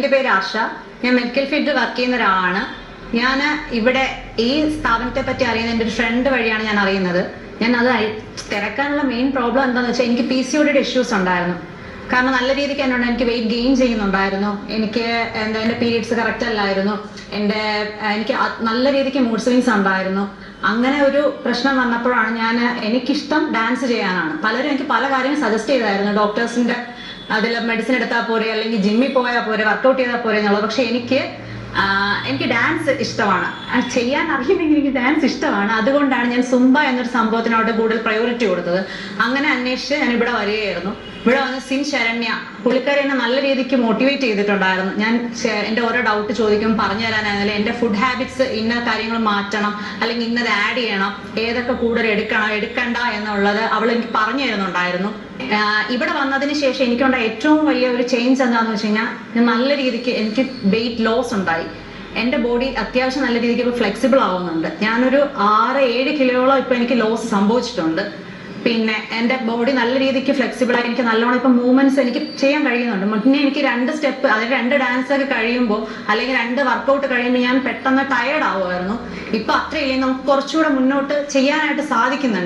എൻ്റെ പേര് ആശ. ഞാൻ മെഡിക്കൽ ഫീൽഡിൽ വർക്ക് ചെയ്യുന്ന ഒരാളാണ്. ഞാൻ ഇവിടെ ഈ സ്ഥാപനത്തെ പറ്റി അറിയുന്ന എൻ്റെ ഒരു ഫ്രണ്ട് വഴിയാണ് ഞാൻ അറിയുന്നത്. ഞാൻ അത് തിരക്കാനുള്ള മെയിൻ പ്രോബ്ലം എന്താണെന്ന് വെച്ചാൽ എനിക്ക് PCOD ഇഷ്യൂസ് ഉണ്ടായിരുന്നു. കാരണം നല്ല രീതിക്ക് എന്നോട് എനിക്ക് വെയിറ്റ് ഗെയിൻ ചെയ്യുന്നുണ്ടായിരുന്നു. എനിക്ക് എൻ്റെ പീരീഡ്സ് കറക്റ്റ് അല്ലായിരുന്നു. എനിക്ക് നല്ല രീതിക്ക് മൂഡ് സ്വിങ്സ് ഉണ്ടായിരുന്നു. അങ്ങനെ ഒരു പ്രശ്നം വന്നപ്പോഴാണ് എനിക്കിഷ്ടം ഡാൻസ് ചെയ്യാനാണ്. പലരും എനിക്ക് പല കാര്യങ്ങളും സജസ്റ്റ് ചെയ്തായിരുന്നു. ഡോക്ടേഴ്സിന്റെ അതിൽ മെഡിസിൻ എടുത്താൽ പോരെ, അല്ലെങ്കിൽ ജിമ്മിൽ പോയാൽ പോരെ, വർക്കൗട്ട് ചെയ്താൽ പോരെ എന്നുള്ളത്. പക്ഷെ എനിക്ക് ഡാൻസ് ഇഷ്ടമാണ്, ചെയ്യാൻ അറിയുമെങ്കിൽ എനിക്ക് ഡാൻസ് ഇഷ്ടമാണ്. അതുകൊണ്ടാണ് ഞാൻ സുംബ എന്നൊരു സംഭവത്തിനോട് കൂടുതൽ പ്രയോറിറ്റി കൊടുത്തത്. അങ്ങനെ അന്വേഷിച്ച് ഞാൻ ഇവിടെ വരികയായിരുന്നു. ഇവിടെ വന്ന് സിൻ ശരണ്യ പുള്ളിക്കാരി എന്നെ നല്ല രീതിക്ക് മോട്ടിവേറ്റ് ചെയ്തിട്ടുണ്ടായിരുന്നു. ഞാൻ എൻ്റെ ഓരോ ഡൗട്ട് ചോദിക്കുമ്പോൾ പറഞ്ഞു തരാനായിരുന്നില്ല. എൻ്റെ ഫുഡ് ഹാബിറ്റ്സ് ഇന്ന കാര്യങ്ങൾ മാറ്റണം, അല്ലെങ്കിൽ ഇന്നത് ആഡ് ചെയ്യണം, ഏതൊക്കെ കൂടുതൽ എടുക്കണ്ട എന്നുള്ളത് അവൾ എനിക്ക് പറഞ്ഞു തരുന്നുണ്ടായിരുന്നു. ഇവിടെ വന്നതിന് ശേഷം എനിക്കുണ്ടായ ഏറ്റവും വലിയ ഒരു ചേഞ്ച് എന്താണെന്ന് വെച്ച് കഴിഞ്ഞാൽ, ഞാൻ നല്ല രീതിക്ക് എനിക്ക് വെയിറ്റ് ലോസ് ഉണ്ടായി. എൻ്റെ ബോഡി അത്യാവശ്യം നല്ല രീതിക്ക് ഇപ്പോൾ ഫ്ലെക്സിബിൾ ആവുന്നുണ്ട്. ഞാനൊരു 6-7 കിലോയോളം ഇപ്പോൾ എനിക്ക് ലോസ് സംഭവിച്ചിട്ടുണ്ട്. പിന്നെ എൻ്റെ ബോഡി നല്ല രീതിക്ക് ഫ്ലെക്സിബിൾ ആയി, എനിക്ക് നല്ലോണം ഇപ്പം മൂവ്മെന്റ്സ് എനിക്ക് ചെയ്യാൻ കഴിയുന്നുണ്ട്. മുന്നേ എനിക്ക് 2 സ്റ്റെപ്പ്, അതായത് 2 ഡാൻസ് ഒക്കെ കഴിയുമ്പോൾ, അല്ലെങ്കിൽ 2 വർക്കൗട്ട് കഴിയുമ്പോൾ ഞാൻ പെട്ടെന്ന് ടയേർഡ് ആവുമായിരുന്നു. ഇപ്പൊ അത്രയില്ലെങ്കിൽ നമുക്ക് കുറച്ചുകൂടെ മുന്നോട്ട് ചെയ്യാനായിട്ട് സാധിക്കുന്നുണ്ട്.